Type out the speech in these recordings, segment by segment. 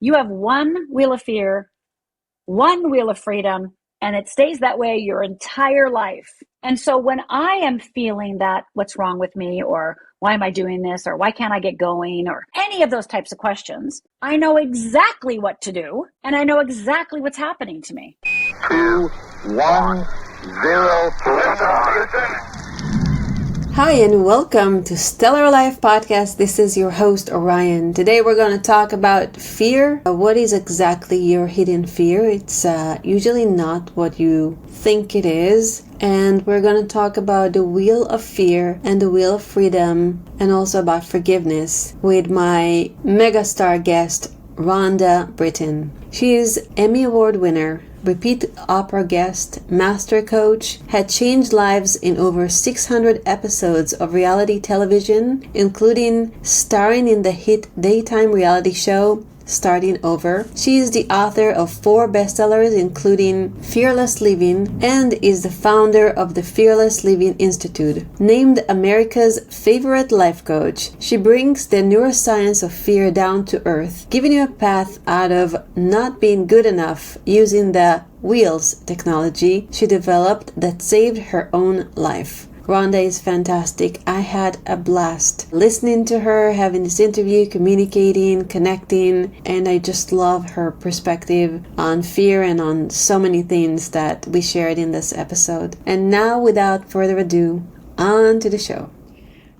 You have one wheel of fear, one wheel of freedom, and it stays that way your entire life. And so when I am feeling that what's wrong with me, or why am I doing this, or why can't I get going, or any of those types of questions, I know exactly what to do, and I know exactly what's happening to me. 2, 1, 0. Hi and welcome to Stellar Life Podcast. This is your host Orion. Today we're going to talk about fear. What is exactly your hidden fear? It's usually not what you think it is. And we're going to talk about the wheel of fear and the wheel of freedom, and also about forgiveness with my megastar guest, Rhonda Britten. She is Emmy Award winner, repeat Oprah guest, master coach, had changed lives in over 600 episodes of reality television, including starring in the hit daytime reality show Starting Over. She is the author of 4 bestsellers, including Fearless Living, and is the founder of the Fearless Living Institute. Named America's favorite life coach, she brings the neuroscience of fear down to earth, giving you a path out of not being good enough using the wheels technology she developed that saved her own life. Rhonda is fantastic. I had a blast listening to her, having this interview, communicating, connecting, and I just love her perspective on fear and on so many things that we shared in this episode. And now, without further ado, on to the show.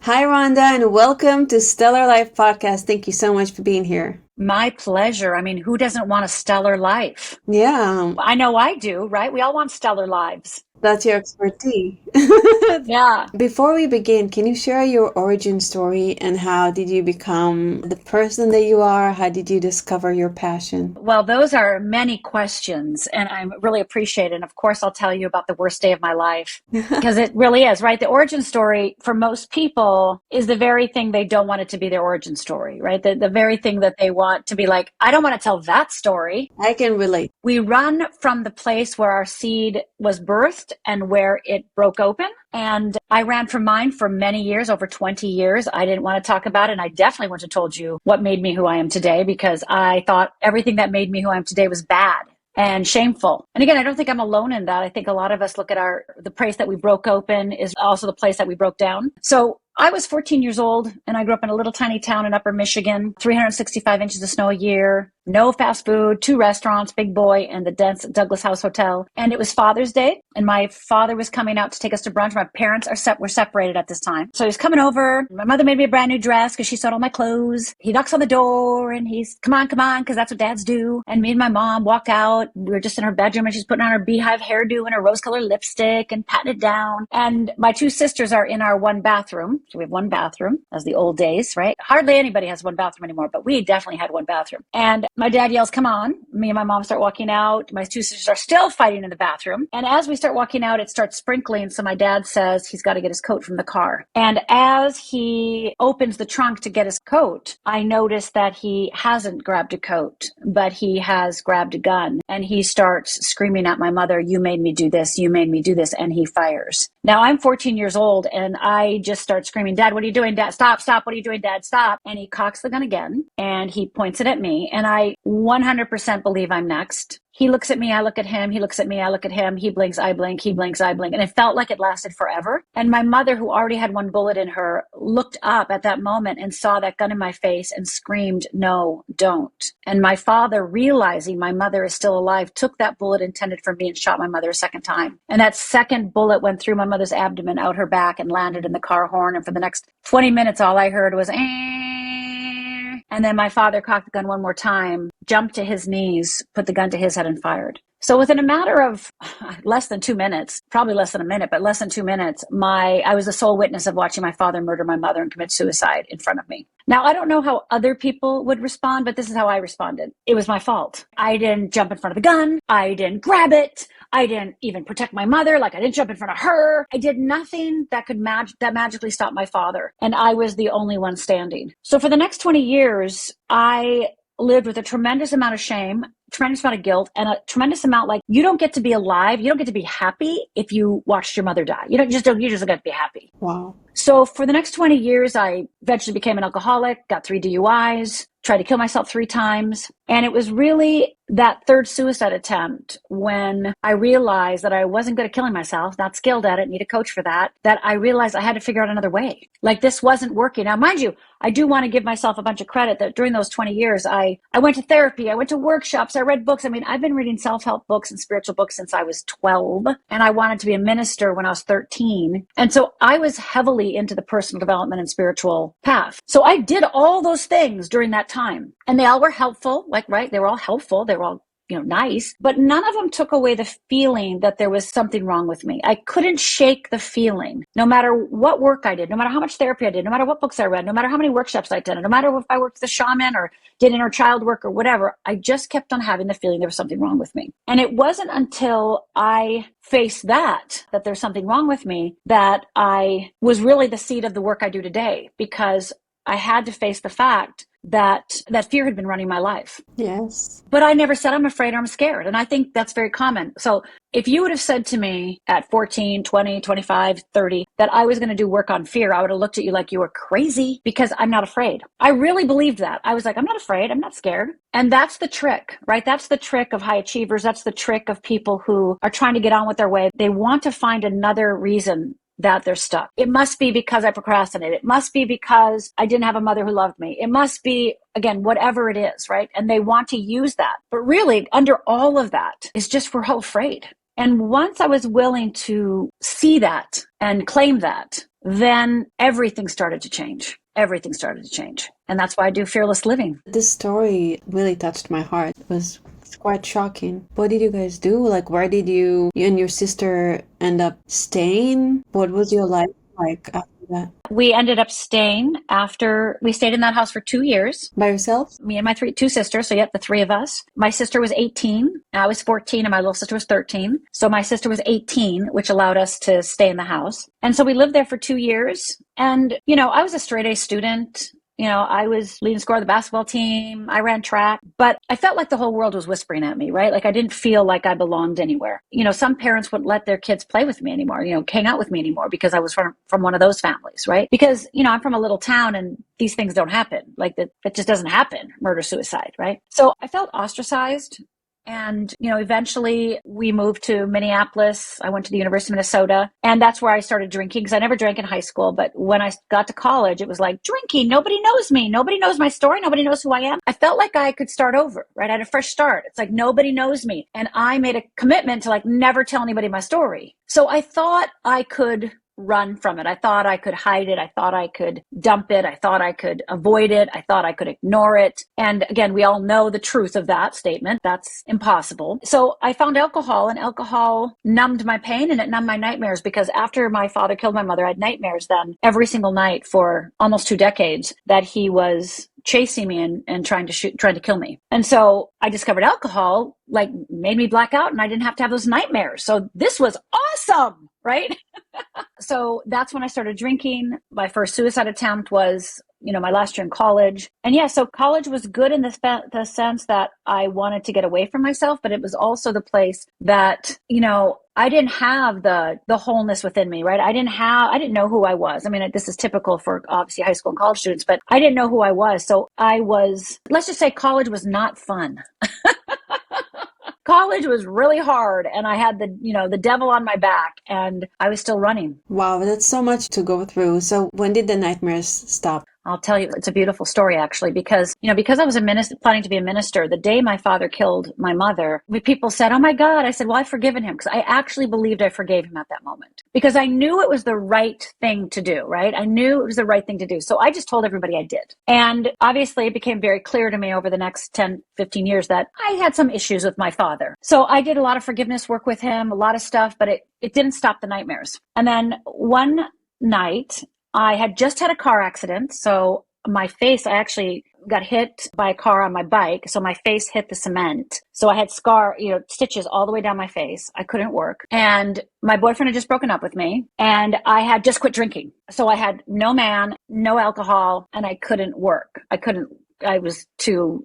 Hi, Rhonda, and welcome to Stellar Life Podcast. Thank you so much for being here. My pleasure. I mean, who doesn't want a stellar life? Yeah. I know I do, right? We all want stellar lives. That's your expertise. Yeah. Before we begin, can you share your origin story and how did you become the person that you are? How did you discover your passion? Well, those are many questions, and I really appreciate it. And of course, I'll tell you about the worst day of my life, because it really is, right? The origin story for most people is the very thing they don't want it to be their origin story, right? The very thing that they want to be like, I don't want to tell that story. I can relate. We run from the place where our seed was birthed and where it broke open. And I ran from mine for many years, over 20 years. I didn't want to talk about it. And I definitely wouldn't have told you what made me who I am today, because I thought everything that made me who I am today was bad and shameful. And again, I don't think I'm alone in that. I think a lot of us look at the place that we broke open is also the place that we broke down. So I was 14 years old and I grew up in a little tiny town in Upper Michigan, 365 inches of snow a year, no fast food, 2 restaurants, Big Boy and the dense Douglas House Hotel. And it was Father's Day and my father was coming out to take us to brunch. My parents were separated at this time. So he's coming over. My mother made me a brand new dress because she sewed all my clothes. He knocks on the door and he's, come on, because that's what dads do. And me and my mom walk out. We were just in her bedroom and she's putting on her beehive hairdo and her rose-colored lipstick and patting it down. And my 2 sisters are in our one bathroom. So we have one bathroom, as the old days, right? Hardly anybody has one bathroom anymore, but we definitely had one bathroom. And my dad yells, come on. Me and my mom start walking out. My 2 sisters are still fighting in the bathroom. And as we start walking out, it starts sprinkling. So my dad says he's got to get his coat from the car. And as he opens the trunk to get his coat, I notice that he hasn't grabbed a coat, but he has grabbed a gun. And he starts screaming at my mother, you made me do this, you made me do this. And he fires. Now I'm 14 years old and I just start screaming, Dad, what are you doing? Dad, stop. What are you doing? Dad, stop. And he cocks the gun again and he points it at me. And I 100% believe I'm next. He looks at me, I look at him. He looks at me, I look at him. He blinks, I blink. He blinks, I blink. And it felt like it lasted forever. And my mother, who already had 1 bullet in her, looked up at that moment and saw that gun in my face and screamed, no, don't. And my father, realizing my mother is still alive, took that bullet intended for me and shot my mother a second time. And that second bullet went through my mother's abdomen, out her back, and landed in the car horn. And for the next 20 minutes, all I heard was, and then my father cocked the gun one more time, jumped to his knees, put the gun to his head and fired. So within a matter of less than 2 minutes, probably less than a minute, but less than 2 minutes, I was the sole witness of watching my father murder my mother and commit suicide in front of me. Now, I don't know how other people would respond, but this is how I responded. It was my fault. I didn't jump in front of the gun. I didn't grab it. I didn't even protect my mother. Like I didn't jump in front of her. I did nothing that could magically stop my father. And I was the only one standing. So for the next 20 years, I lived with a tremendous amount of shame, tremendous amount of guilt, and a tremendous amount like you don't get to be alive. You don't get to be happy if you watched your mother die. You just don't get to be happy. Wow. So for the next 20 years, I eventually became an alcoholic, got 3 DUIs, tried to kill myself 3 times. And it was really that third suicide attempt when I realized that I wasn't good at killing myself, not skilled at it, need a coach for that I realized I had to figure out another way. Like this wasn't working. Now, mind you, I do want to give myself a bunch of credit that during those 20 years, I went to therapy, I went to workshops, I read books. I mean, I've been reading self-help books and spiritual books since I was 12, and I wanted to be a minister when I was 13. And so I was heavily into the personal development and spiritual path. So I did all those things during that time, and they all were helpful, right? They were all helpful. They were all nice, but none of them took away the feeling that there was something wrong with me. I couldn't shake the feeling, no matter what work I did, no matter how much therapy I did, no matter what books I read, no matter how many workshops I attended, no matter if I worked with a shaman or did inner child work or whatever, I just kept on having the feeling there was something wrong with me. And it wasn't until I faced that there's something wrong with me, that I was really the seed of the work I do today, because I had to face the fact that fear had been running my life. Yes. But I never said I'm afraid or I'm scared. And I think that's very common. So if you would have said to me at 14, 20, 25, 30, that I was going to do work on fear, I would have looked at you like you were crazy, because I'm not afraid. I really believed that. I was like, I'm not afraid. I'm not scared. And that's the trick, right? That's the trick of high achievers. That's the trick of people who are trying to get on with their way. They want to find another reason that they're stuck. It must be because I procrastinated. It must be because I didn't have a mother who loved me. It must be, again, whatever it is, right? And they want to use that. But really, under all of that is just we're all afraid. And once I was willing to see that and claim that, then everything started to change. Everything started to change. And that's why I do fearless living. This story really touched my heart. It's quite shocking. What did you guys do? Like, where did you and your sister end up staying? What was your life like after that? We ended up staying after we stayed in that house for 2 years. By yourself? Me and my two sisters. So the 3 of us. My sister was 18. I was 14 and my little sister was 13. So my sister was 18, which allowed us to stay in the house. And so we lived there for 2 years. And, I was a straight A student. I was leading scorer of the basketball team. I ran track, but I felt like the whole world was whispering at me, right? Like I didn't feel like I belonged anywhere. Some parents wouldn't let their kids play with me anymore, hang out with me anymore, because I was from one of those families, right? Because, I'm from a little town and these things don't happen. Like that just doesn't happen. Murder, suicide, right? So I felt ostracized. And, eventually we moved to Minneapolis. I went to the University of Minnesota, and that's where I started drinking, because I never drank in high school. But when I got to college, it was like drinking. Nobody knows me. Nobody knows my story. Nobody knows who I am. I felt like I could start over, right? I had a fresh start. It's like nobody knows me. And I made a commitment to never tell anybody my story. So I thought I could run from it. I thought I could hide it. I thought I could dump it. I thought I could avoid it. I thought I could ignore it. And again, we all know the truth of that statement. That's impossible. So I found alcohol, and alcohol numbed my pain and it numbed my nightmares, because after my father killed my mother, I had nightmares then every single night for almost 2 decades that he was chasing me and trying to kill me. And so I discovered alcohol made me black out, and I didn't have to have those nightmares. So this was awesome, right? So that's when I started drinking. My first suicide attempt was, my last year in college. And so college was good in the sense that I wanted to get away from myself, but it was also the place that, I didn't have the wholeness within me, right? I didn't know who I was. I mean, this is typical for obviously high school and college students, but I didn't know who I was. So let's just say college was not fun. College was really hard, and I had the devil on my back, and I was still running. Wow, that's so much to go through. So when did the nightmares stop? I'll tell you, it's a beautiful story, actually, because I was planning to be a minister, the day my father killed my mother, people said, oh my God. I said, well, I've forgiven him, because I actually believed I forgave him at that moment, because I knew it was the right thing to do, right? I knew it was the right thing to do. So I just told everybody I did. And obviously it became very clear to me over the next 10, 15 years that I had some issues with my father. So I did a lot of forgiveness work with him, a lot of stuff, but it didn't stop the nightmares. And then one night, I had just had a car accident. So my face, I actually got hit by a car on my bike. So my face hit the cement. So I had stitches all the way down my face. I couldn't work. And my boyfriend had just broken up with me, and I had just quit drinking. So I had no man, no alcohol, and I couldn't work. I was too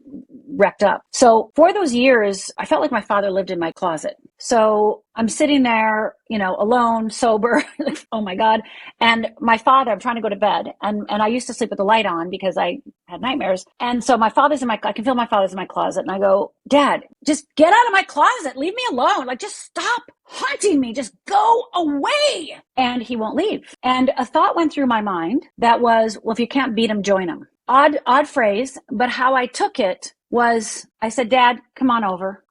wrecked up. So for those years, I felt like my father lived in my closet. So I'm sitting there, alone, sober. Oh my God. And my father, I'm trying to go to bed. And I used to sleep with the light on because I had nightmares. And so I can feel my father's in my closet. And I go, Dad, just get out of my closet. Leave me alone. Like, just stop haunting me. Just go away. And he won't leave. And a thought went through my mind that was, well, if you can't beat him, join him. Odd phrase, but how I took it was, I said, Dad, come over.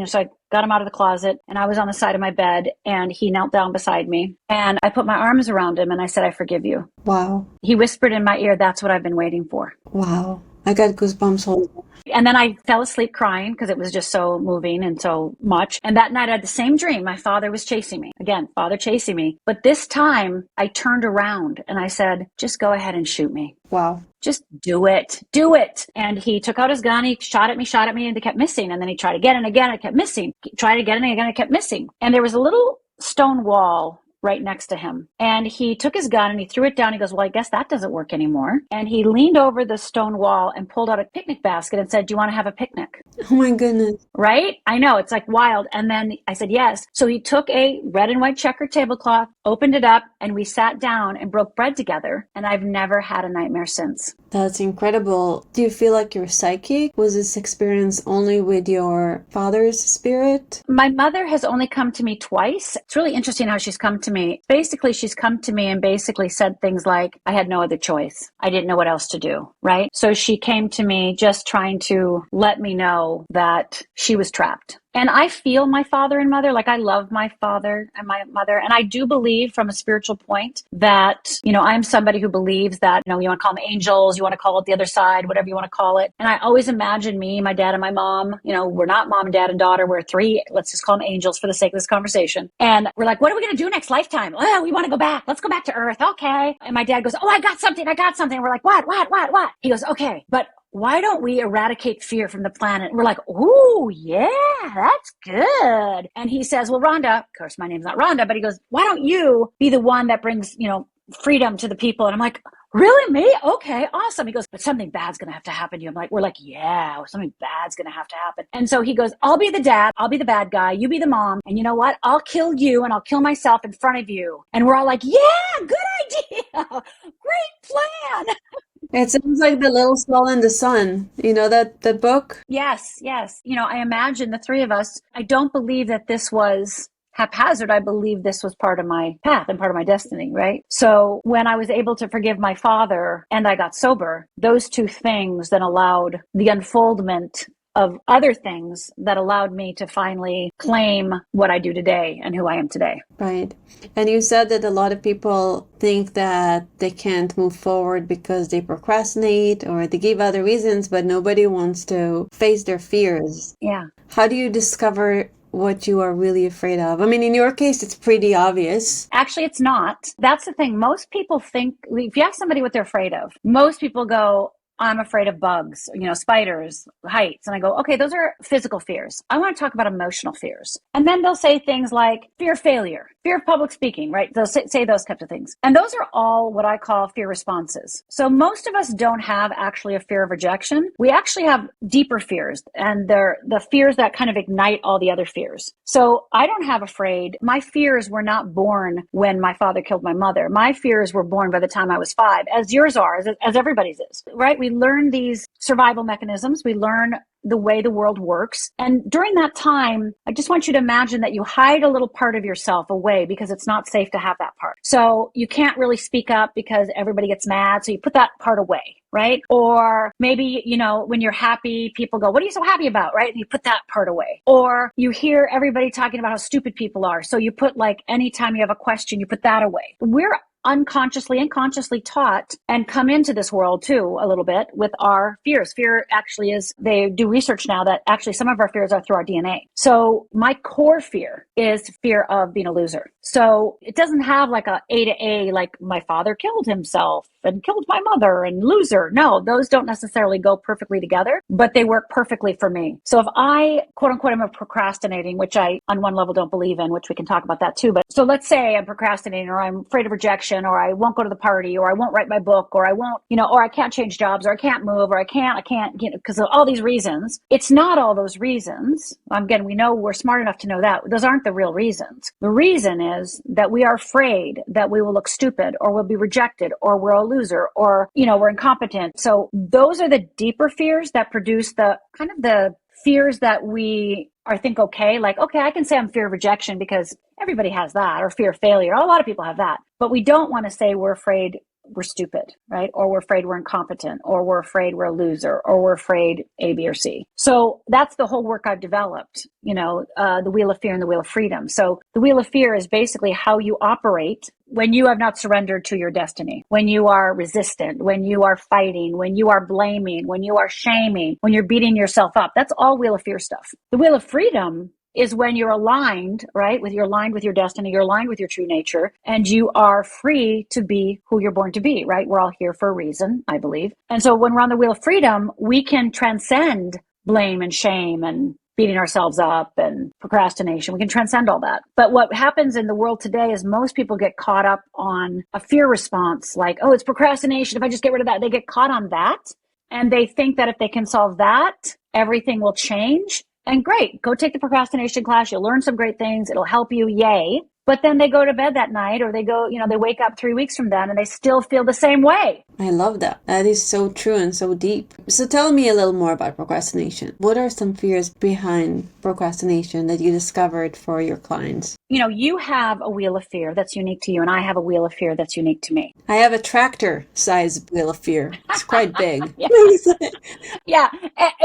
So I got him out of the closet and I was on the side of my bed and he knelt down beside me and I put my arms around him and I said, I forgive you. Wow. He whispered in my ear, that's what I've been waiting for. Wow. I got goosebumps. And then I fell asleep crying because it was just so moving and so much. And that night I had the same dream. My father was chasing me. Again, father chasing me. But this time I turned around and I said, just go ahead and shoot me. Wow. Just do it. Do it. And he took out his gun. He shot at me, and they kept missing. And then he tried again and again. I kept missing. Tried again and again. I kept missing. And there was a little stone wall right next to him. And he took his gun and he threw it down. He goes, well, I guess that doesn't work anymore. And he leaned over the stone wall and pulled out a picnic basket and said, do you want to have a picnic? Oh my goodness. Right? I know, it's like wild. And then I said, yes. So he took a red and white checkered tablecloth, opened it up, and we sat down and broke bread together. And I've never had a nightmare since. That's incredible. Do you feel like you're psychic? Was this experience only with your father's spirit? My mother has only come to me twice. It's really interesting how she's come to me. Basically, she's come to me and basically said things like, I had no other choice. I didn't know what else to do, right? So she came to me just trying to let me know that she was trapped. And I feel my father and mother, like I love my father and my mother. And I do believe from a spiritual point that, I'm somebody who believes that, you want to call them angels, you want to call it the other side, whatever you want to call it. And I always imagine me, my dad and my mom, we're not mom and dad and daughter. We're three, let's just call them angels for the sake of this conversation. And we're like, what are we going to do next lifetime? Oh, we want to go back. Let's go back to Earth. Okay. And my dad goes, oh, I got something. And we're like, what? He goes, okay, but why don't we eradicate fear from the planet? And we're like, ooh, yeah, that's good. And he says, well, Rhonda, of course, my name's not Rhonda, but he goes, why don't you be the one that brings, freedom to the people? And I'm like, really, me? Okay, awesome. He goes, but something bad's going to have to happen to you. We're like, yeah, something bad's going to have to happen. And so he goes, I'll be the dad. I'll be the bad guy. You be the mom. And you know what? I'll kill you and I'll kill myself in front of you. And we're all like, yeah, good idea. Great plan. It sounds like The Little Soul in the Sun. You know that book? Yes. I imagine the three of us, I don't believe that this was haphazard. I believe this was part of my path and part of my destiny, right? So when I was able to forgive my father and I got sober, those two things then allowed the unfoldment of other things that allowed me to finally claim what I do today and who I am today. Right. And you said that a lot of people think that they can't move forward because they procrastinate or they give other reasons, but nobody wants to face their fears. Yeah. How do you discover what you are really afraid of? I mean, in your case, it's pretty obvious. Actually, it's not. That's the thing. Most people think, if you ask somebody what they're afraid of, most people go, I'm afraid of bugs, spiders, heights. And I go, okay, those are physical fears. I want to talk about emotional fears. And then they'll say things like fear of failure, fear of public speaking, right? They'll say those types of things. And those are all what I call fear responses. So most of us don't have actually a fear of rejection. We actually have deeper fears, and they're the fears that kind of ignite all the other fears. So I don't have afraid. My fears were not born when my father killed my mother. My fears were born by the time I was 5, as yours are, as everybody's is, right? We learn these survival mechanisms. We learn the way the world works. And during that time, I just want you to imagine that you hide a little part of yourself away because it's not safe to have that part. So you can't really speak up because everybody gets mad. So you put that part away, right? Or maybe, when you're happy, people go, what are you so happy about? Right? And you put that part away. Or you hear everybody talking about how stupid people are. So you put anytime you have a question, you put that away. We're unconsciously taught and come into this world too a little bit with our fears. Fear actually is, they do research now that actually some of our fears are through our DNA. So my core fear is fear of being a loser. So it doesn't have like a A to A, like my father killed himself and killed my mother and loser. No, those don't necessarily go perfectly together, but they work perfectly for me. So if I, quote unquote, am procrastinating, which I on one level don't believe in, which we can talk about that too. But so let's say I'm procrastinating or I'm afraid of rejection vacation, or I won't go to the party, or I won't write my book, or I won't, or I can't change jobs, or I can't move, or I can't, because of all these reasons. It's not all those reasons. Again, we know we're smart enough to know that those aren't the real reasons. The reason is that we are afraid that we will look stupid, or we'll be rejected, or we're a loser, or, we're incompetent. So those are the deeper fears that produce the kind of the fears that we are think, okay, I can say I'm fear of rejection because everybody has that, or fear of failure. A lot of people have that, but we don't want to say we're afraid we're stupid, right? Or we're afraid we're incompetent, or we're afraid we're a loser, or we're afraid A, B, or C. So that's the whole work I've developed, the Wheel of Fear and the Wheel of Freedom. So the Wheel of Fear is basically how you operate when you have not surrendered to your destiny, when you are resistant, when you are fighting, when you are blaming, when you are shaming, when you're beating yourself up. That's all Wheel of Fear stuff. The Wheel of Freedom is when you're aligned, right? You're aligned with your destiny, you're aligned with your true nature, and you are free to be who you're born to be, right? We're all here for a reason, I believe. And so when we're on the Wheel of Freedom, we can transcend blame and shame and beating ourselves up and procrastination. We can transcend all that. But what happens in the world today is most people get caught up on a fear response, like, oh, it's procrastination. If I just get rid of that, they get caught on that. And they think that if they can solve that, everything will change. And great, go take the procrastination class. You'll learn some great things. It'll help you. Yay. But then they go to bed that night, or they go, they wake up 3 weeks from then and they still feel the same way. I love that. That is so true and so deep. So tell me a little more about procrastination. What are some fears behind procrastination that you discovered for your clients? You have a wheel of fear that's unique to you, and I have a wheel of fear that's unique to me. I have a tractor-sized wheel of fear. It's quite big. Yeah.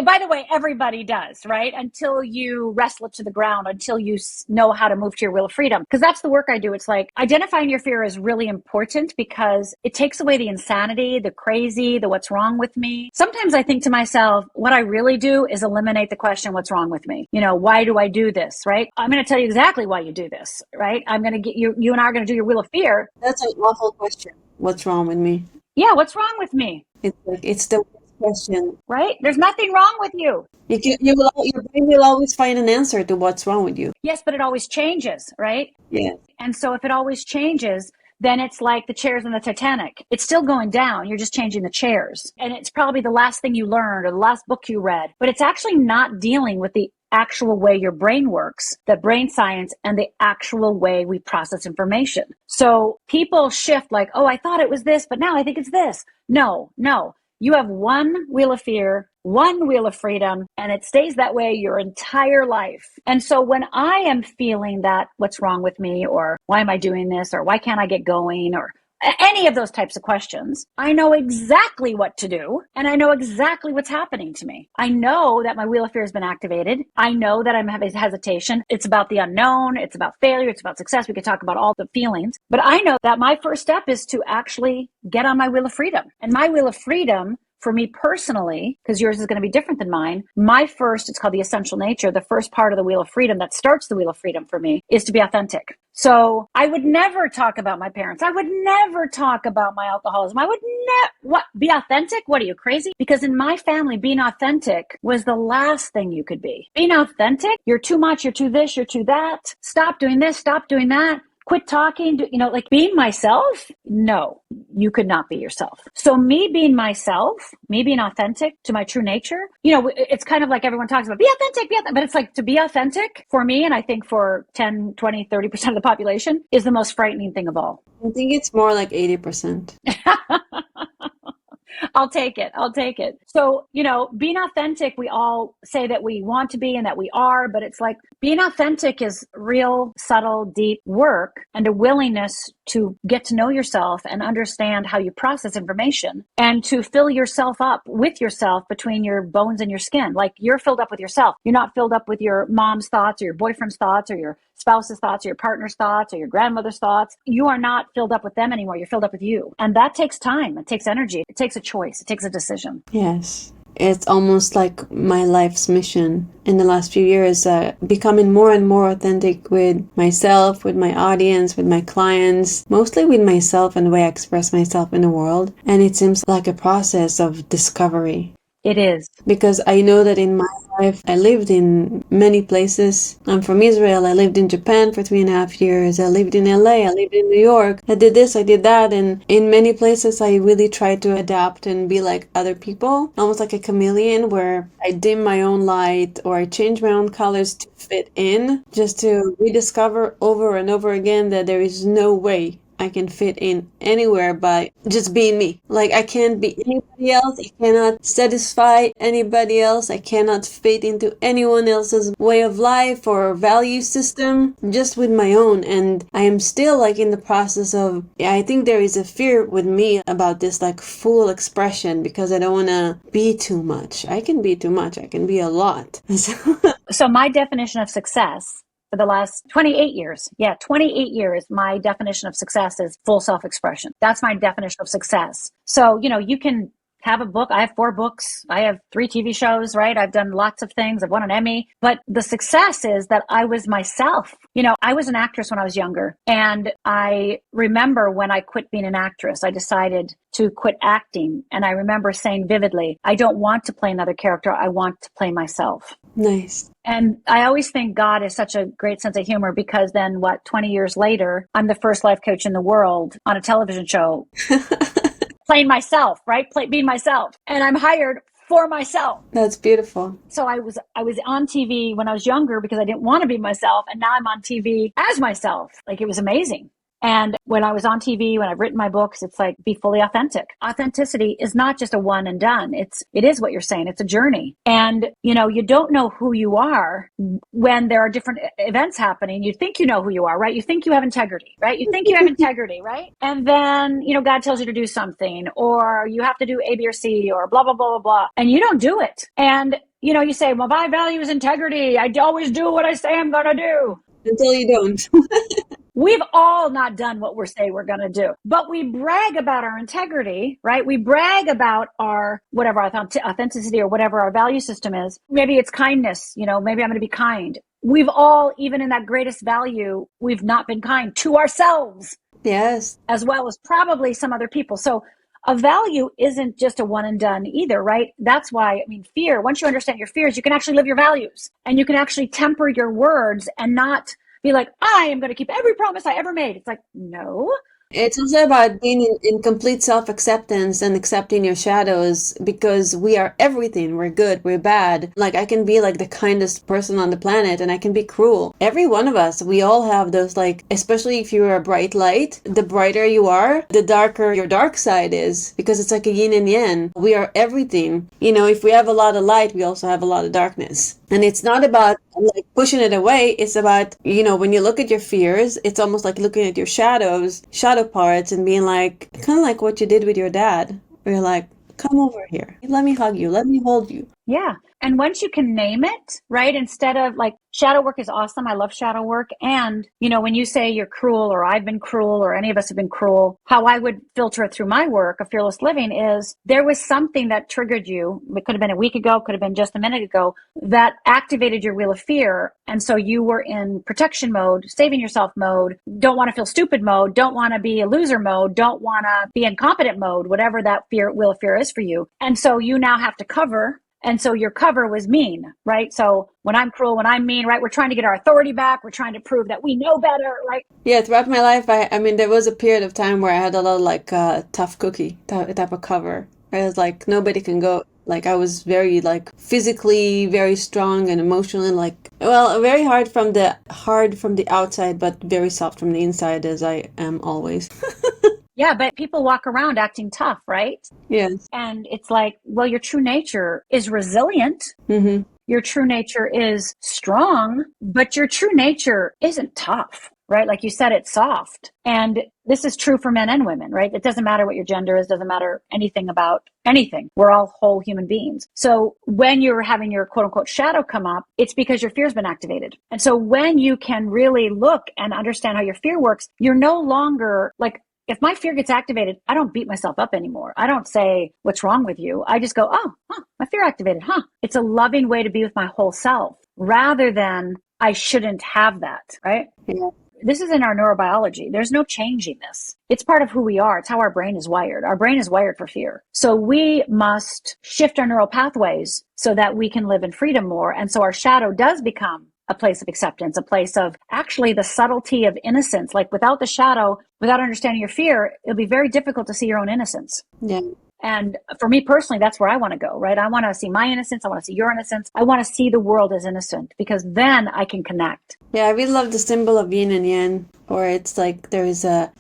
By the way, everybody does, right? Until you wrestle it to the ground, until you know how to move to your wheel of freedom. Because that's the work I do. It's like identifying your fear is really important because it takes away the insanity, the crazy, the what's wrong with me. Sometimes I think to myself, what I really do is eliminate the question, what's wrong with me? Why do I do this, right? I'm going to tell you exactly why you do this, right? I'm going to get you and I are going to do your wheel of fear. That's an awful question. What's wrong with me? Yeah, what's wrong with me? It's the question, right? There's nothing wrong with you. Your brain will always find an answer to what's wrong with you. Yes, but it always changes, right? Yeah. And so if it always changes, then it's like the chairs in the Titanic. It's still going down. You're just changing the chairs. And it's probably the last thing you learned or the last book you read, but it's actually not dealing with the actual way your brain works, the brain science, and the actual way we process information. So people shift like, oh, I thought it was this, but now I think it's this. No. You have one wheel of fear, one wheel of freedom, and it stays that way your entire life. And so when I am feeling that what's wrong with me, or why am I doing this, or why can't I get going, or any of those types of questions, I know exactly what to do, and I know exactly what's happening to me. I know that my wheel of fear has been activated. I know that I'm having hesitation. It's about the unknown. It's about failure. It's about success. We could talk about all the feelings, but I know that my first step is to actually get on my wheel of freedom. And my wheel of freedom, for me personally, because yours is going to be different than mine, it's called the essential nature. The first part of the wheel of freedom that starts the wheel of freedom for me is to be authentic. So I would never talk about my parents. I would never talk about my alcoholism. I would be authentic? What are you, crazy? Because in my family, being authentic was the last thing you could be. Being authentic, you're too much, you're too this, you're too that. Stop doing this, stop doing that. Quit talking, like being myself. No, you could not be yourself. So me being myself, me being authentic to my true nature, it's kind of like everyone talks about, be authentic, but it's like to be authentic for me, and I think for 10, 20, 30% of the population, is the most frightening thing of all. I think it's more like 80%. I'll take it. So, being authentic, we all say that we want to be and that we are, but it's like being authentic is real, subtle, deep work and a willingness to get to know yourself and understand how you process information and to fill yourself up with yourself between your bones and your skin. Like you're filled up with yourself. You're not filled up with your mom's thoughts or your boyfriend's thoughts or your spouse's thoughts or your partner's thoughts or your grandmother's thoughts. You are not filled up with them anymore. You're filled up with you. And that takes time. It takes energy. It takes a choice. It takes a decision. Yes. It's almost like my life's mission in the last few years, becoming more and more authentic with myself, with my audience, with my clients, mostly with myself and the way I express myself in the world. And it seems like a process of discovery. It is. Because I know that in my life, I lived in many places. I'm from Israel. I lived in Japan for 3.5 years. I lived in LA. I lived in New York. I did this, I did that. And in many places, I really tried to adapt and be like other people, almost like a chameleon, where I dim my own light or I change my own colors to fit in, just to rediscover over and over again that there is no way I can fit in anywhere by just being me. Like, I can't be anybody else. I cannot satisfy anybody else. I cannot fit into anyone else's way of life or value system, just with my own. And I am still like in the process of, I think there is a fear with me about this like full expression, because I don't want to be too much. I can be too much. I can be a lot. So my definition of success for the last 28 years, 28 years, my definition of success is full self-expression. That's my definition of success. So, you can have a book. I have 4 books. I have 3 TV shows, right? I've done lots of things. I've won an Emmy. But the success is that I was myself. I was an actress when I was younger. And I remember when I quit being an actress, I decided to quit acting. And I remember saying vividly, I don't want to play another character. I want to play myself. Nice. And I always think God is such a great sense of humor, because then 20 years later, I'm the first life coach in the world on a television show. Playing myself, right? Being myself. And I'm hired for myself. That's beautiful. So I was on TV when I was younger because I didn't want to be myself. And now I'm on TV as myself. Like, it was amazing. And when I was on TV, when I've written my books, it's like, be fully authentic. Authenticity is not just a one and done. It is what you're saying. It's a journey. And, you don't know who you are when there are different events happening. You think you know who you are, right? You think you have integrity, right? You think you have integrity, right? And then, God tells you to do something, or you have to do A, B, or C, or blah, blah, blah, blah, blah. And you don't do it. And, you say, well, my value is integrity. I always do what I say I'm going to do. Until you don't. We've all not done what we say we're going to do, but we brag about our integrity, right? We brag about our, whatever our authenticity or whatever our value system is. Maybe it's kindness, maybe I'm going to be kind. We've all, even in that greatest value, we've not been kind to ourselves. Yes. As well as probably some other people. So a value isn't just a one and done either, right? That's why, fear, once you understand your fears, you can actually live your values, and you can actually temper your words and not be like, I am going to keep every promise I ever made. It's like, no. It's also about being in complete self-acceptance and accepting your shadows, because we are everything. We're good, we're bad. Like, I can be like the kindest person on the planet, and I can be cruel. Every one of us, we all have those, like, especially if you're a bright light, the brighter you are, the darker your dark side is, because it's like a yin and yang. We are everything. If we have a lot of light, we also have a lot of darkness. And it's not about like pushing it away. It's about, when you look at your fears, it's almost like looking at your shadow parts, and being like, kind of like what you did with your dad, where you're like, come over here. Let me hug you. Let me hold you. Yeah. And once you can name it, right? Instead of like, shadow work is awesome. I love shadow work. And, when you say you're cruel, or I've been cruel, or any of us have been cruel, how I would filter it through my work of fearless living is, there was something that triggered you. It could have been a week ago, could have been just a minute ago, that activated your wheel of fear. And so you were in protection mode, saving yourself mode, don't want to feel stupid mode, don't want to be a loser mode, don't want to be incompetent mode, whatever that wheel of fear is for you. And so you now have to cover. And so your cover was mean, right? So when I'm cruel, when I'm mean, right? We're trying to get our authority back. We're trying to prove that we know better, right? Yeah, throughout my life, there was a period of time where I had a lot of like tough cookie type of cover. I was like, nobody can go. Like, I was very like physically very strong and emotionally very hard from the outside, but very soft from the inside, as I am always. Yeah, but people walk around acting tough, right? Yes. And it's like, well, your true nature is resilient. Mm-hmm. Your true nature is strong, but your true nature isn't tough, right? Like you said, it's soft. And this is true for men and women, right? It doesn't matter what your gender is, doesn't matter anything about anything. We're all whole human beings. So when you're having your quote unquote shadow come up, it's because your fear's been activated. And so when you can really look and understand how your fear works, you're no longer like, if my fear gets activated, I don't beat myself up anymore. I don't say, what's wrong with you? I just go, my fear activated, It's a loving way to be with my whole self, rather than I shouldn't have that, right? Yeah. This is in our neurobiology. There's no changing this. It's part of who we are. It's how our brain is wired. Our brain is wired for fear. So we must shift our neural pathways so that we can live in freedom more. And so our shadow does become a place of acceptance, a place of actually the subtlety of innocence. Like without the shadow, without understanding your fear, it'll be very difficult to see your own innocence. Yeah. And for me personally, that's where I want to go, right? I want to see my innocence. I want to see your innocence. I want to see the world as innocent because then I can connect. Yeah, I really love the symbol of yin and yang, where it's like there is an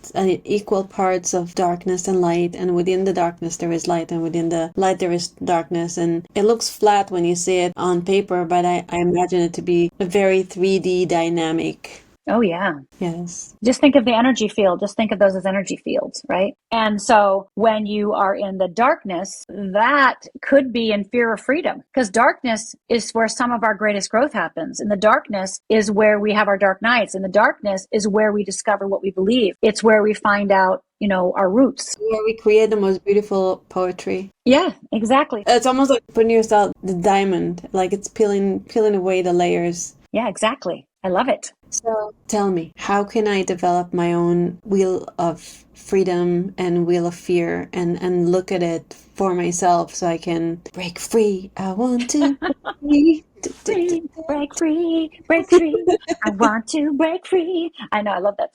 equal parts of darkness and light, and within the darkness there is light, and within the light there is darkness. And it looks flat when you see it on paper, but I imagine it to be a very 3D dynamic. Oh, yeah. Yes. Just think of the energy field. Just think of those as energy fields, right? And so when you are in the darkness, that could be in fear of freedom, because darkness is where some of our greatest growth happens. In the darkness is where we have our dark nights. In the darkness is where we discover what we believe. It's where we find out, our roots. Where we create the most beautiful poetry. Yeah, exactly. It's almost like putting yourself the diamond, like it's peeling away the layers. Yeah, exactly. I love it. So tell me, how can I develop my own wheel of freedom and wheel of fear and look at it for myself so I can break free? I want to break free. Break free, break free. I want to break free. I know, I love that.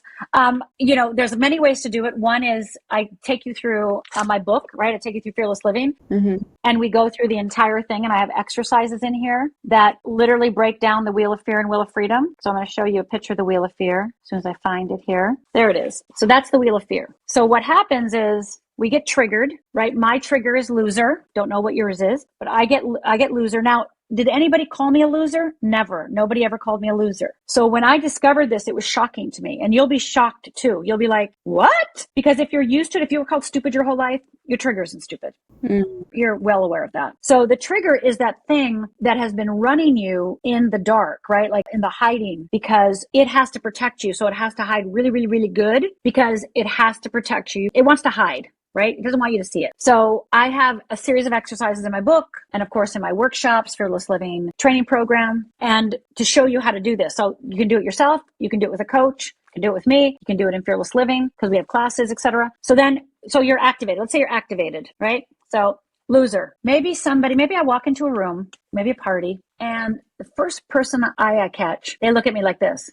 There's many ways to do it. One is I take you through my book, right? I take you through Fearless Living. Mm-hmm. And we go through the entire thing, and I have exercises in here that literally break down the wheel of fear and wheel of freedom. So I'm going to show you a picture of the wheel of fear as soon as I find it here. There it is. So that's the wheel of fear. So what happens is we get triggered, right? My trigger is loser. Don't know what yours is, but I get loser. Now, did anybody call me a loser? Never. Nobody ever called me a loser. So when I discovered this, it was shocking to me. And you'll be shocked too. You'll be like, what? Because if you're used to it, if you were called stupid your whole life, your trigger isn't stupid. Mm. You're well aware of that. So the trigger is that thing that has been running you in the dark, right? Like in the hiding, because it has to protect you. So it has to hide really, really, really good because it has to protect you. It wants to hide. Right? It doesn't want you to see it. So I have a series of exercises in my book and of course in my workshops, Fearless Living training program, and to show you how to do this. So you can do it yourself. You can do it with a coach. You can do it with me. You can do it in Fearless Living because we have classes, etc. So you're activated. Let's say you're activated, right? So loser, maybe I walk into a room, maybe a party, and the first person I catch, they look at me like this.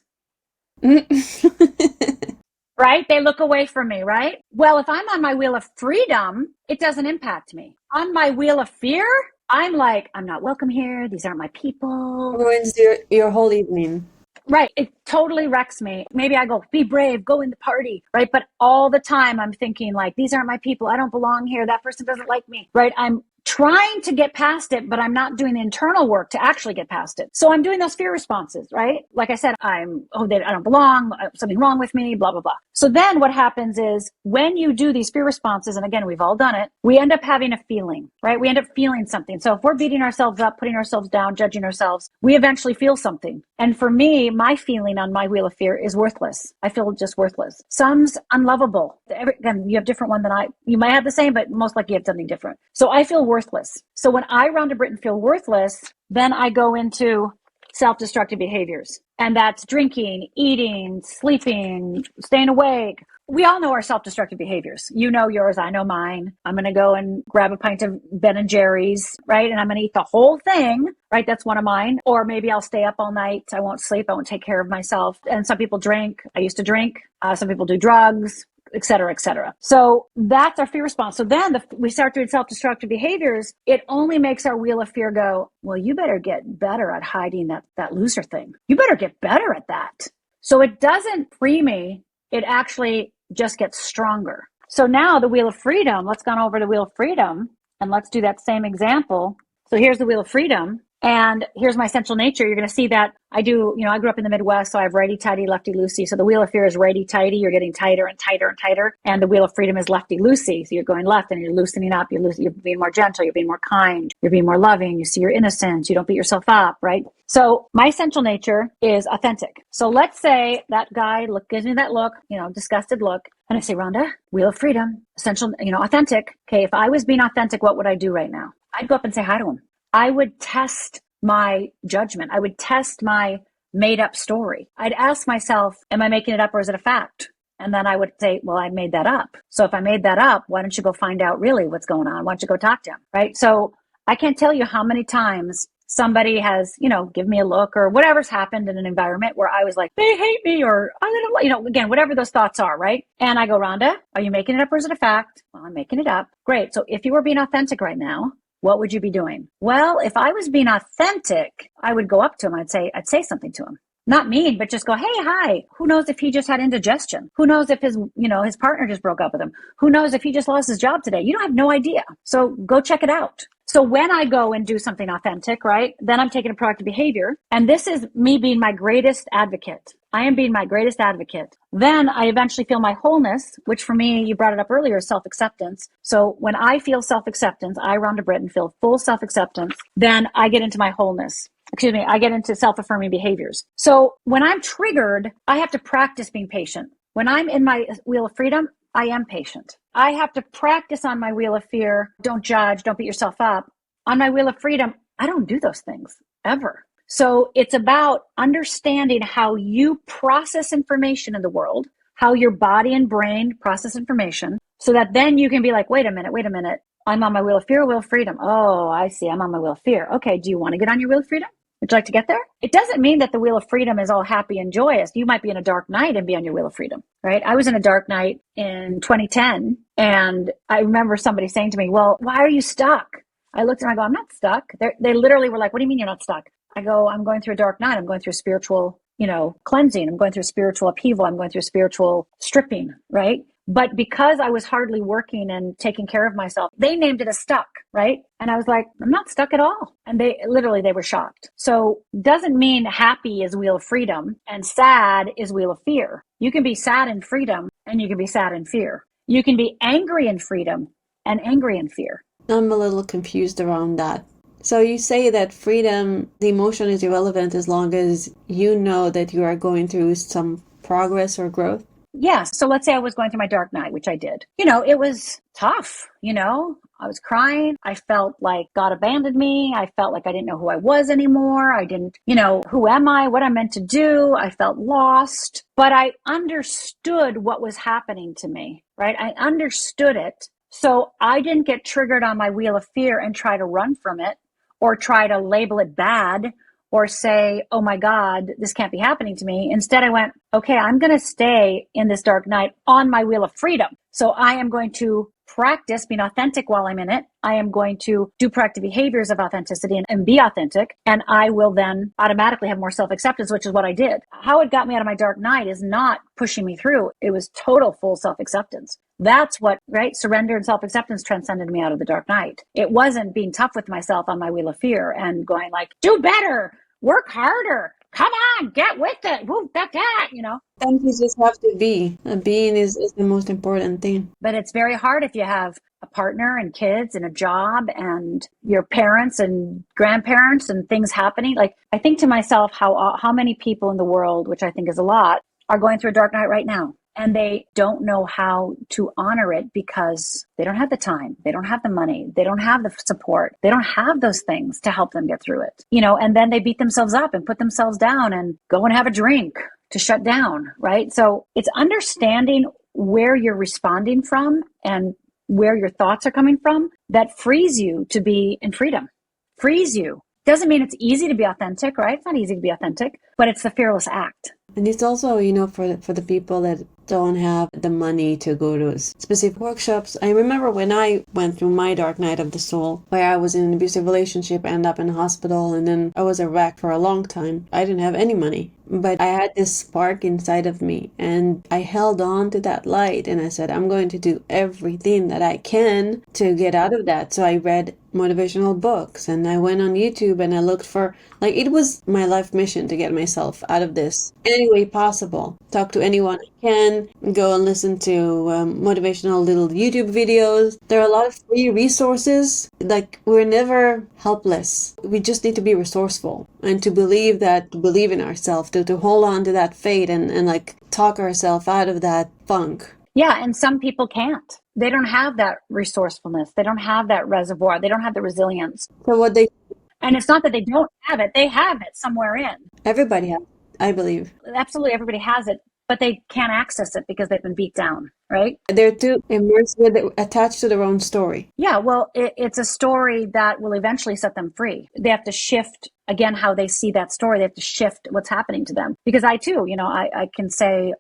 Right? They look away from me, right? Well, if I'm on my wheel of freedom, it doesn't impact me. On my wheel of fear, I'm like, I'm not welcome here. These aren't my people. Ruins your whole evening. Right. It totally wrecks me. Maybe I go, be brave, go in the party, right? But all the time I'm thinking like, these aren't my people. I don't belong here. That person doesn't like me, right? I'm trying to get past it, but I'm not doing the internal work to actually get past it. So I'm doing those fear responses, right? Like I said, I don't belong, something wrong with me, blah, blah, blah. So then what happens is when you do these fear responses, and again, we've all done it, we end up having a feeling, right? We end up feeling something. So if we're beating ourselves up, putting ourselves down, judging ourselves, we eventually feel something. And for me, my feeling on my wheel of fear is worthless. I feel just worthless. Some's unlovable. Again, you have different one than you might have the same, but most likely you have something different. So I feel worthless. So when I, Rhonda Britten, feel worthless, then I go into self-destructive behaviors. And that's drinking, eating, sleeping, staying awake. We all know our self-destructive behaviors. You know yours, I know mine. I'm going to go and grab a pint of Ben and Jerry's, right? And I'm going to eat the whole thing, right? That's one of mine. Or maybe I'll stay up all night. I won't sleep. I won't take care of myself. And some people drink. I used to drink. Some people do drugs, et cetera, et cetera. So that's our fear response. So then we start doing self-destructive behaviors. It only makes our wheel of fear go, well, you better get better at hiding that loser thing. You better get better at that. So it doesn't free me. It actually just gets stronger. So now the wheel of freedom, let's go over the wheel of freedom and let's do that same example. So here's the wheel of freedom. And here's my essential nature. You're going to see that I grew up in the Midwest, so I have righty-tighty, lefty-loosey. So the wheel of fear is righty-tighty. You're getting tighter and tighter and tighter. And the wheel of freedom is lefty-loosey. So you're going left and you're loosening up. You're being more gentle. You're being more kind. You're being more loving. You see your innocence. You don't beat yourself up, right? So my essential nature is authentic. So let's say that guy gives me that look, disgusted look. And I say, Rhonda, wheel of freedom, essential, authentic. Okay, if I was being authentic, what would I do right now? I'd go up and say hi to him. I would test my judgment. I would test my made up story. I'd ask myself, am I making it up or is it a fact? And then I would say, well, I made that up. So if I made that up, why don't you go find out really what's going on? Why don't you go talk to him? Right. So I can't tell you how many times somebody has, given me a look or whatever's happened in an environment where I was like, they hate me or, again, whatever those thoughts are. Right. And I go, Rhonda, are you making it up or is it a fact? Well, I'm making it up. Great. So if you were being authentic right now, what would you be doing? Well, if I was being authentic, I would go up to him. I'd say something to him. Not mean, but just go, hey, hi. Who knows if he just had indigestion? Who knows if his partner just broke up with him? Who knows if he just lost his job today? You don't have no idea. So go check it out. So when I go and do something authentic, right, then I'm taking a proactive behavior. And this is me being my greatest advocate. I am being my greatest advocate. Then I eventually feel my wholeness, which for me, you brought it up earlier, is self-acceptance. So when I feel self-acceptance, I, Rhonda Britten, feel full self-acceptance, then I get into my wholeness. I get into self-affirming behaviors. So when I'm triggered, I have to practice being patient. When I'm in my wheel of freedom, I am patient. I have to practice on my wheel of fear. Don't judge. Don't beat yourself up. On my wheel of freedom, I don't do those things ever. So it's about understanding how you process information in the world, how your body and brain process information, so that then you can be like, wait a minute. I'm on my wheel of fear or wheel of freedom? Oh, I see. I'm on my wheel of fear. Okay. Do you want to get on your wheel of freedom? Would you like to get there? It doesn't mean that the wheel of freedom is all happy and joyous. You might be in a dark night and be on your wheel of freedom, right? I was in a dark night in 2010. And I remember somebody saying to me, well, why are you stuck? I looked at them, I go, I'm not stuck. They literally were like, what do you mean you're not stuck? I go, I'm going through a dark night. I'm going through spiritual, cleansing. I'm going through spiritual upheaval. I'm going through spiritual stripping, right? But because I was hardly working and taking care of myself, they named it a stuck, right? And I was like, I'm not stuck at all. And they were shocked. So doesn't mean happy is wheel of freedom and sad is wheel of fear. You can be sad in freedom and you can be sad in fear. You can be angry in freedom and angry in fear. I'm a little confused around that. So you say that freedom, the emotion is irrelevant as long as you know that you are going through some progress or growth? Yes. So let's say I was going through my dark night, which I did. It was tough. I was crying. I felt like God abandoned me. I felt like I didn't know who I was anymore. I didn't, who am I? What I'm meant to do? I felt lost, but I understood what was happening to me, right? I understood it. So I didn't get triggered on my wheel of fear and try to run from it or try to label it bad or say, oh my God, this can't be happening to me. Instead, I went, okay, I'm going to stay in this dark night on my wheel of freedom. So I am going to practice being authentic while I'm in it. I am going to do proactive behaviors of authenticity and be authentic. And I will then automatically have more self-acceptance, which is what I did. How it got me out of my dark night is not pushing me through. It was total full self-acceptance. That's what, right? Surrender and self-acceptance transcended me out of the dark night. It wasn't being tough with myself on my wheel of fear and going like, do better, work harder, come on, get with it, woo, that, Sometimes you just have to be. Being is the most important thing. But it's very hard if you have a partner and kids and a job and your parents and grandparents and things happening. Like, I think to myself how many people in the world, which I think is a lot, are going through a dark night right now. And they don't know how to honor it because they don't have the time. They don't have the money. They don't have the support. They don't have those things to help them get through it. And then they beat themselves up and put themselves down and go and have a drink to shut down, right? So it's understanding where you're responding from and where your thoughts are coming from that frees you to be in freedom. Frees you. Doesn't mean it's easy to be authentic, right? It's not easy to be authentic, but it's the fearless act. And it's also, for the people that don't have the money to go to specific workshops. I remember when I went through my dark night of the soul, where I was in an abusive relationship, ended up in a hospital, and then I was a wreck for a long time. I didn't have any money, but I had this spark inside of me, and I held on to that light, and I said, I'm going to do everything that I can to get out of that. So I read motivational books, and I went on YouTube, and I looked for, it was my life mission to get myself out of this any way possible. Talk to anyone I can, go and listen to motivational little YouTube videos. There are a lot of free resources. We're never helpless. We just need to be resourceful and to believe in ourselves, to hold on to that faith and talk ourselves out of that funk. Yeah, and some people can't. They don't have that resourcefulness. They don't have that reservoir. They don't have the resilience. So and it's not that they don't have it. They have it somewhere in. Everybody has. I believe. Absolutely, everybody has it, but they can't access it because they've been beat down, right? They're too immersed with it, attached to their own story. Yeah, well, it's a story that will eventually set them free. They have to shift, again, how they see that story. They have to shift what's happening to them. Because I too, I can say,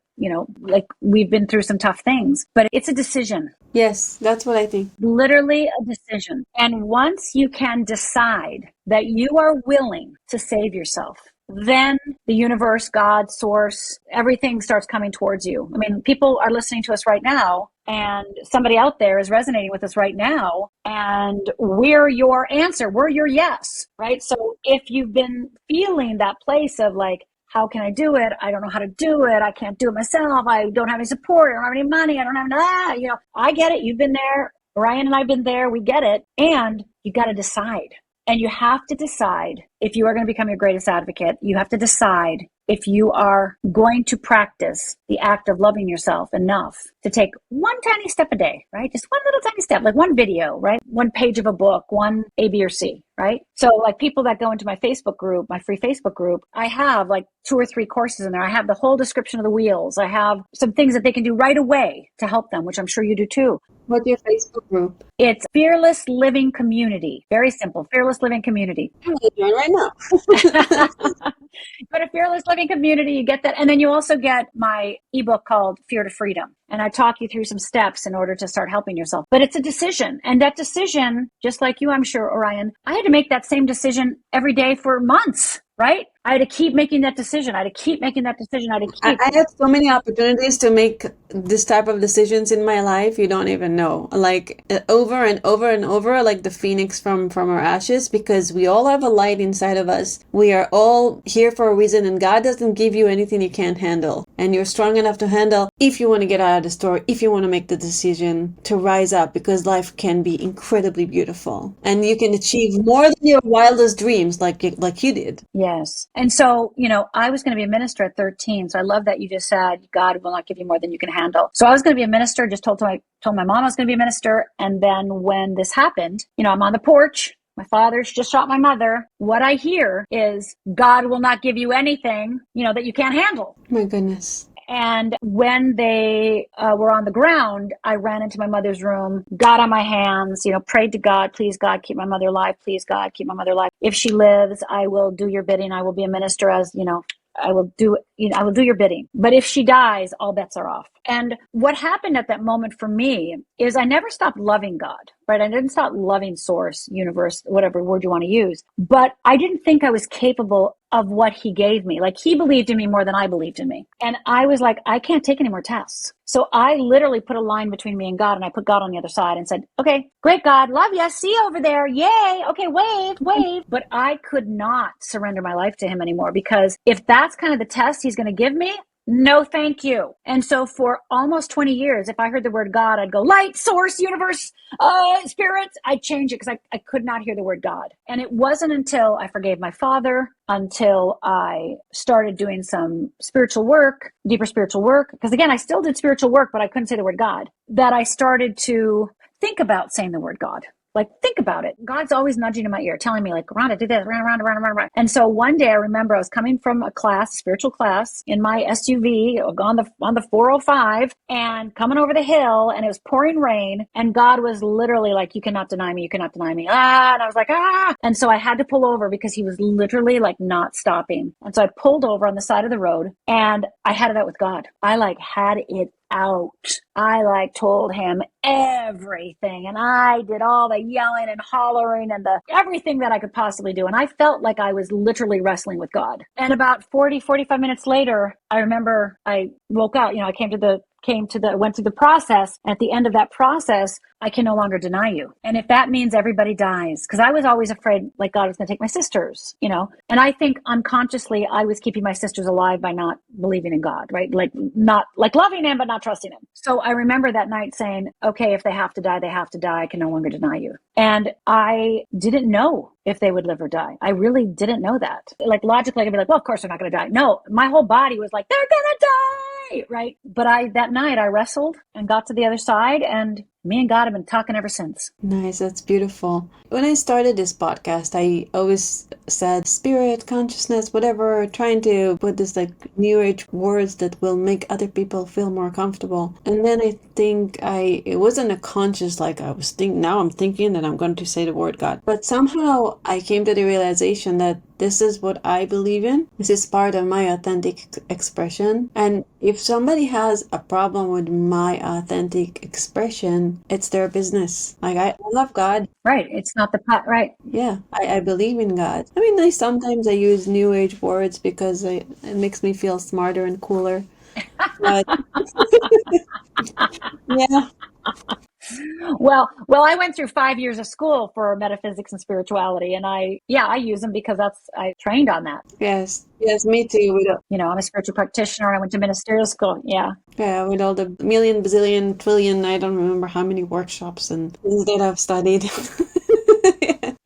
like we've been through some tough things, but it's a decision. Yes, that's what I think. Literally a decision. And once you can decide that you are willing to save yourself, then the universe, God, source, everything starts coming towards you. I mean, people are listening to us right now, and somebody out there is resonating with us right now, and we're your answer. We're your yes, right? So if you've been feeling that place of like, how can I do it? I don't know how to do it. I can't do it myself. I don't have any support. I don't have any money. I don't have, I get it. You've been there. Ryan and I've been there. We get it. And you got to decide. And you have to decide if you are going to become your greatest advocate. You have to decide if you are going to practice the act of loving yourself enough to take one tiny step a day, right? Just one little tiny step, like one video, right? One page of a book, one A, B, or C, right? So like people that go into my Facebook group, my free Facebook group, I have like 2 or 3 courses in there. I have the whole description of the wheels. I have some things that they can do right away to help them, which I'm sure you do too. What's your Facebook group? It's Fearless Living Community. Very simple. Fearless Living Community. I'm going to join right now. Go to Fearless Living Community, you get that. And then you also get my ebook called Fear to Freedom. And I talk you through some steps in order to start helping yourself. But it's a decision. And that decision, just like you, I'm sure, Orion, I had to make that same decision every day for months, right? I had to keep making that decision. I had to keep making that decision. I had so many opportunities to make this type of decisions in my life. You don't even know. Like over and over and over, like the phoenix from our ashes, because we all have a light inside of us. We are all here for a reason, and God doesn't give you anything you can't handle. And you're strong enough to handle if you want to get out of the story, if you want to make the decision to rise up, because life can be incredibly beautiful. And you can achieve more than your wildest dreams, like you did. Yes. And so, I was going to be a minister at 13. So I love that you just said, God will not give you more than you can handle. So I was going to be a minister, just told my mom I was going to be a minister. And then when this happened, I'm on the porch. My father's just shot my mother. What I hear is God will not give you anything, that you can't handle. My goodness. And when they were on the ground, I ran into my mother's room, got on my hands, prayed to God, please God, keep my mother alive. Please God, keep my mother alive. If she lives, I will do your bidding. I will be a minister as, I will do your bidding. But if she dies, all bets are off. And what happened at that moment for me is I never stopped loving God, right? I didn't stop loving source, universe, whatever word you want to use. But I didn't think I was capable of what he gave me. Like he believed in me more than I believed in me. And I was like, I can't take any more tests. So I literally put a line between me and God, and I put God on the other side and said, okay, great God, love you. See you over there. Yay. Okay, wave. But I could not surrender my life to him anymore, because if that's kind of the test he's going to give me, no, thank you. And so for almost 20 years, if I heard the word God, I'd go light, source, universe, spirit. I'd change it because I could not hear the word God. And it wasn't until I forgave my father, until I started doing some spiritual work, deeper spiritual work, because again, I still did spiritual work, but I couldn't say the word God, that I started to think about saying the word God. Like, think about it. God's always nudging in my ear, telling me like, Rhonda, do this, Rhonda. And so one day I remember I was coming from a class, spiritual class, in my SUV on the 405 and coming over the hill, and it was pouring rain. And God was literally like, you cannot deny me. You cannot deny me. And I was like, ah. And so I had to pull over because he was literally like not stopping. And so I pulled over on the side of the road and I had it out with God. I had it out. I told him everything, and I did all the yelling and hollering and the everything that I could possibly do. And I felt like I was literally wrestling with God. And about 45 minutes later, I remember I woke up, I went through the process. And at the end of that process, I can no longer deny you. And if that means everybody dies, because I was always afraid like God was going to take my sisters, and I think unconsciously I was keeping my sisters alive by not believing in God, right? Like not like loving him, but not trusting him. So I remember that night saying, okay, if they have to die, they have to die. I can no longer deny you. And I didn't know if they would live or die. I really didn't know that. Like logically, I'd be like, well, of course they're not going to die. No, my whole body was like, they're going to die, right? But that night I wrestled and got to the other side, and Me and God have been talking ever since. Nice, that's beautiful. When I started this podcast, I always said spirit, consciousness, whatever, trying to put this like new age words that will make other people feel more comfortable. And then I think it wasn't a conscious, like I was thinking, now I'm thinking that I'm going to say the word God. But somehow I came to the realization that this is what I believe in. This is part of my authentic expression. And if somebody has a problem with my authentic expression, it's their business. Like, I love God. Right. It's not the pot. Right. Yeah, I believe in God. I mean, sometimes I use new age words because it makes me feel smarter and cooler. But yeah, Well, I went through 5 years of school for metaphysics and spirituality, and I use them because I trained on that. yes, me too. I'm a spiritual practitioner. I went to ministerial school. Yeah. Yeah, with all the million, bazillion, trillion, I don't remember how many workshops and things that I've studied.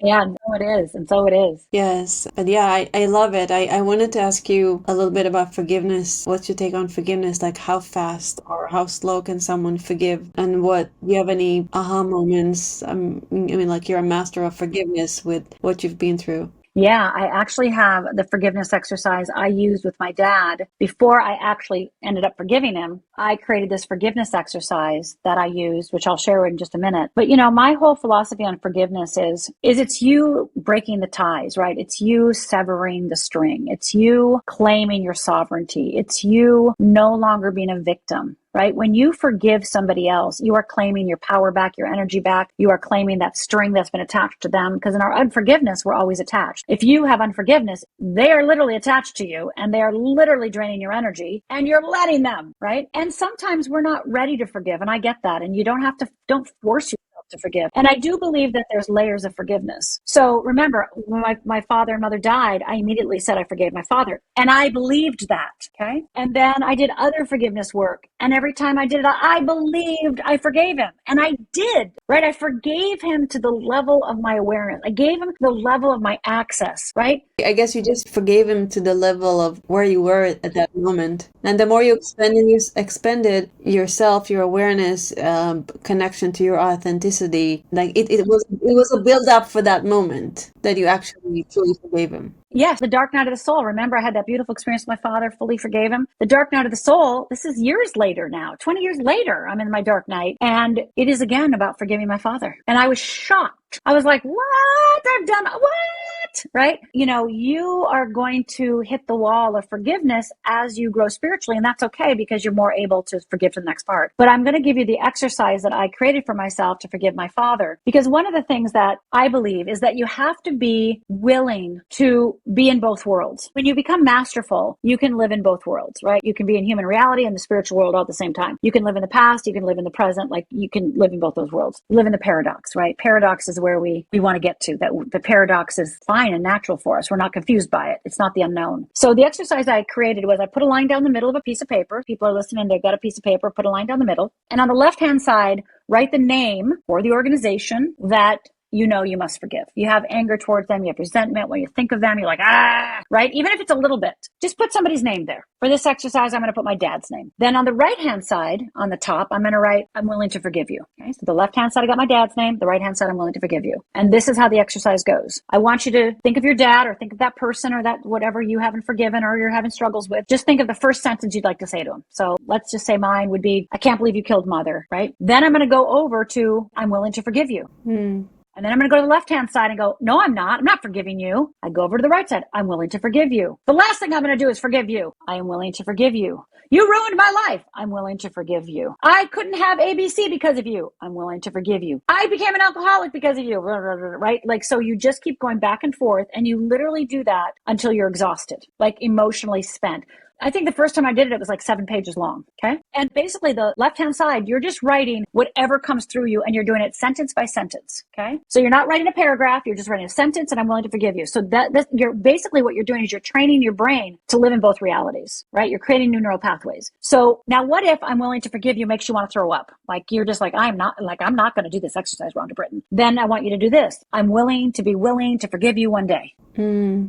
Yeah, no, it is. And so it is. Yes, but yeah, I love it. I wanted to ask you a little bit about forgiveness. What's your take on forgiveness? Like, how fast or how slow can someone forgive? And do you have any aha moments? I mean, like, you're a master of forgiveness with what you've been through. Yeah, I actually have the forgiveness exercise I used with my dad before I actually ended up forgiving him. I created this forgiveness exercise that I used, which I'll share in just a minute. But my whole philosophy on forgiveness is it's you breaking the ties, right? It's you severing the string. It's you claiming your sovereignty. It's you no longer being a victim. Right? When you forgive somebody else, you are claiming your power back, your energy back. You are claiming that string that's been attached to them. Because in our unforgiveness, we're always attached. If you have unforgiveness, they are literally attached to you and they are literally draining your energy and you're letting them, right? And sometimes we're not ready to forgive. And I get that. And you don't force yourself to forgive. And I do believe that there's layers of forgiveness. So remember, when my father and mother died, I immediately said I forgave my father. And I believed that. Okay. And then I did other forgiveness work. And every time I did it, I believed I forgave him. And I did, right? I forgave him to the level of my awareness. I gave him the level of my access, right? I guess you just forgave him to the level of where you were at that moment. And the more you expanded yourself, your awareness, connection to your authenticity, like it was a build up for that moment that you actually truly forgave him. Yes, the dark night of the soul. Remember, I had that beautiful experience with my father, fully forgave him. The dark night of the soul, this is years later now, 20 years later, I'm in my dark night. And it is again about forgiving my father. And I was shocked. I was like, what? I've done what? Right? You are going to hit the wall of forgiveness as you grow spiritually. And that's okay because you're more able to forgive to the next part. But I'm going to give you the exercise that I created for myself to forgive my father. Because one of the things that I believe is that you have to be willing to be in both worlds. When you become masterful, you can live in both worlds, right? You can be in human reality and the spiritual world all at the same time. You can live in the past, you can live in the present, like you can live in both those worlds. You live in the paradox, right? Paradox is where we want to get to, that the paradox is fine and natural for us. We're not confused by it. It's not the unknown. So the exercise I created was I put a line down the middle of a piece of paper. People are listening, they've got a piece of paper, put a line down the middle. And on the left-hand side, write the name or the organization that you must forgive. You have anger towards them. You have resentment. When you think of them, you're like, right? Even if it's a little bit, just put somebody's name there. For this exercise, I'm going to put my dad's name. Then on the right-hand side, on the top, I'm going to write, I'm willing to forgive you. Okay. So the left-hand side, I got my dad's name. The right-hand side, I'm willing to forgive you. And this is how the exercise goes. I want you to think of your dad or think of that person or that whatever you haven't forgiven or you're having struggles with. Just think of the first sentence you'd like to say to him. So let's just say mine would be, I can't believe you killed mother, right? Then I'm going to go over to, I'm willing to forgive you. And then I'm going to go to the left-hand side and go, no, I'm not forgiving you. I go over to the right side. I'm willing to forgive you. The last thing I'm going to do is forgive you. I am willing to forgive you. You ruined my life. I'm willing to forgive you. I couldn't have ABC because of you. I'm willing to forgive you. I became an alcoholic because of you, right? Like, so you just keep going back and forth and you literally do that until you're exhausted, like emotionally spent. I think the first time I did it, it was like 7 pages long. Okay. And basically the left-hand side, you're just writing whatever comes through you and you're doing it sentence by sentence. Okay. So you're not writing a paragraph. You're just writing a sentence and I'm willing to forgive you. So that you're basically what you're doing is you're training your brain to live in both realities, right? You're creating new neural pathways. So now what if I'm willing to forgive you makes you want to throw up? Like you're just like, I'm not going to do this exercise, Rhonda Britten. Then I want you to do this. I'm willing to forgive you one day.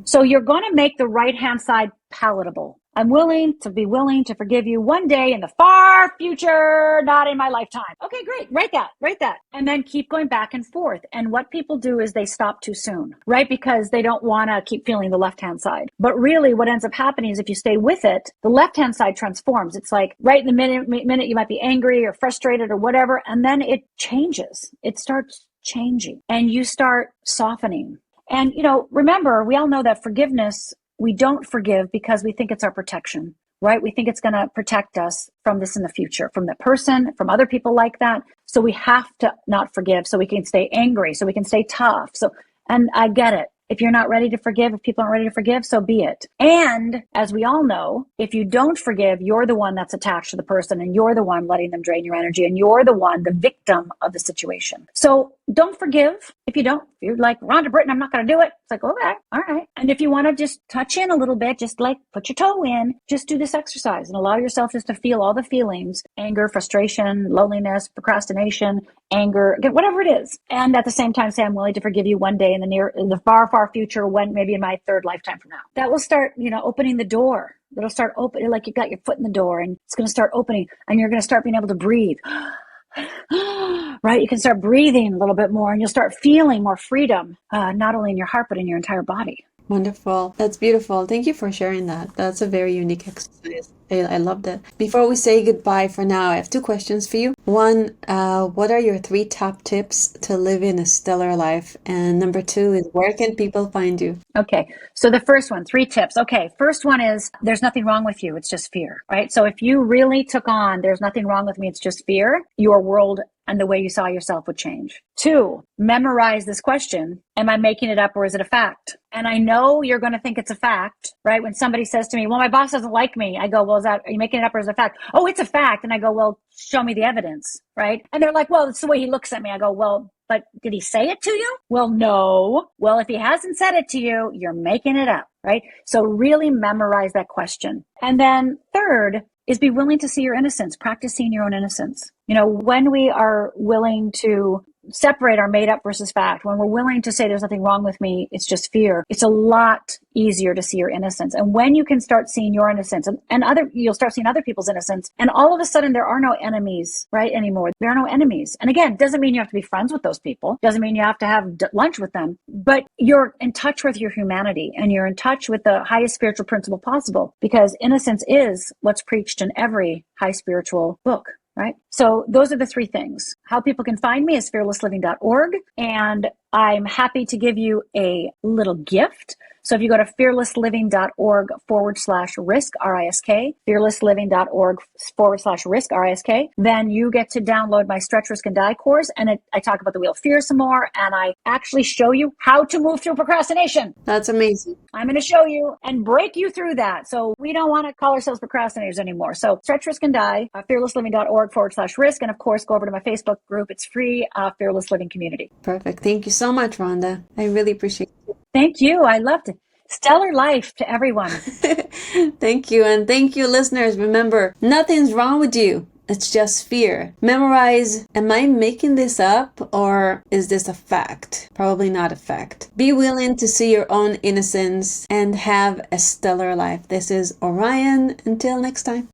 So you're going to make the right-hand side palatable. I'm willing to forgive you one day in the far future, not in my lifetime. Okay, great. Write that. And then keep going back and forth. And what people do is they stop too soon, right? Because they don't want to keep feeling the left-hand side. But really what ends up happening is if you stay with it, the left-hand side transforms. It's like right in the minute you might be angry or frustrated or whatever, and then it changes. It starts changing and you start softening. And, remember, we all know that forgiveness, we don't forgive because we think it's our protection, right? We think it's going to protect us from this in the future, from the person, from other people like that. So we have to not forgive so we can stay angry, so we can stay tough. And I get it. If you're not ready to forgive, if people aren't ready to forgive, so be it. And as we all know, if you don't forgive, you're the one that's attached to the person and you're the one letting them drain your energy and you're the one, the victim of the situation. So don't forgive. If you're like, Rhonda Britten, I'm not going to do it. It's like, okay, all right. And if you want to just touch in a little bit, just like put your toe in, just do this exercise and allow yourself just to feel all the feelings, anger, frustration, loneliness, procrastination, anger, whatever it is. And at the same time, say, I'm willing to forgive you one day in the far, far future, when maybe in my third lifetime from now. That will start, opening the door. It'll start opening, like you got your foot in the door and it's going to start opening and you're going to start being able to breathe. Right? You can start breathing a little bit more and you'll start feeling more freedom, not only in your heart, but in your entire body. Wonderful. That's beautiful. Thank you for sharing that. That's a very unique exercise. I loved it. Before we say goodbye for now, I have 2 questions for you. One, what are your 3 top tips to live in a stellar life? And number 2 is, where can people find you? Okay. So the first one, 3 tips. Okay. First one is, there's nothing wrong with you. It's just fear, right? So if you really took on, there's nothing wrong with me, it's just fear, your world and the way you saw yourself would change. 2, memorize this question. Am I making it up or is it a fact? And I know you're going to think it's a fact, right? When somebody says to me, well, my boss doesn't like me. I go, well, are you making it up or is it a fact? Oh, it's a fact. And I go, well, show me the evidence, right? And they're like, well, it's the way he looks at me. I go, well, but did he say it to you? Well, no. Well, if he hasn't said it to you, you're making it up, right? So really memorize that question. And then 3rd is be willing to see your innocence, practice seeing your own innocence. When we are willing to separate our made up versus fact, when we're willing to say there's nothing wrong with me, it's just fear, it's a lot easier to see your innocence. And when you can start seeing your innocence you'll start seeing other people's innocence. And all of a sudden there are no enemies, right? Anymore. There are no enemies. And again, doesn't mean you have to be friends with those people. Doesn't mean you have to have lunch with them, but you're in touch with your humanity and you're in touch with the highest spiritual principle possible, because innocence is what's preached in every high spiritual book. Right? So those are the 3 things. How people can find me is fearlessliving.org. And I'm happy to give you a little gift. So if you go to fearlessliving.org/risk, R-I-S-K, fearlessliving.org/risk, R-I-S-K, then you get to download my Stretch, Risk, and Die course. And I talk about the Wheel of Fear some more. And I actually show you how to move through procrastination. That's amazing. I'm going to show you and break you through that. So we don't want to call ourselves procrastinators anymore. So Stretch, Risk, and Die, fearlessliving.org/risk. And of course, go over to my Facebook group. It's free, Fearless Living Community. Perfect. Thank you so much, Rhonda. I really appreciate it. Thank you. I loved it. Stellar life to everyone. Thank you. And thank you, listeners. Remember, nothing's wrong with you. It's just fear. Memorize, am I making this up or is this a fact? Probably not a fact. Be willing to see your own innocence and have a stellar life. This is Orion. Until next time.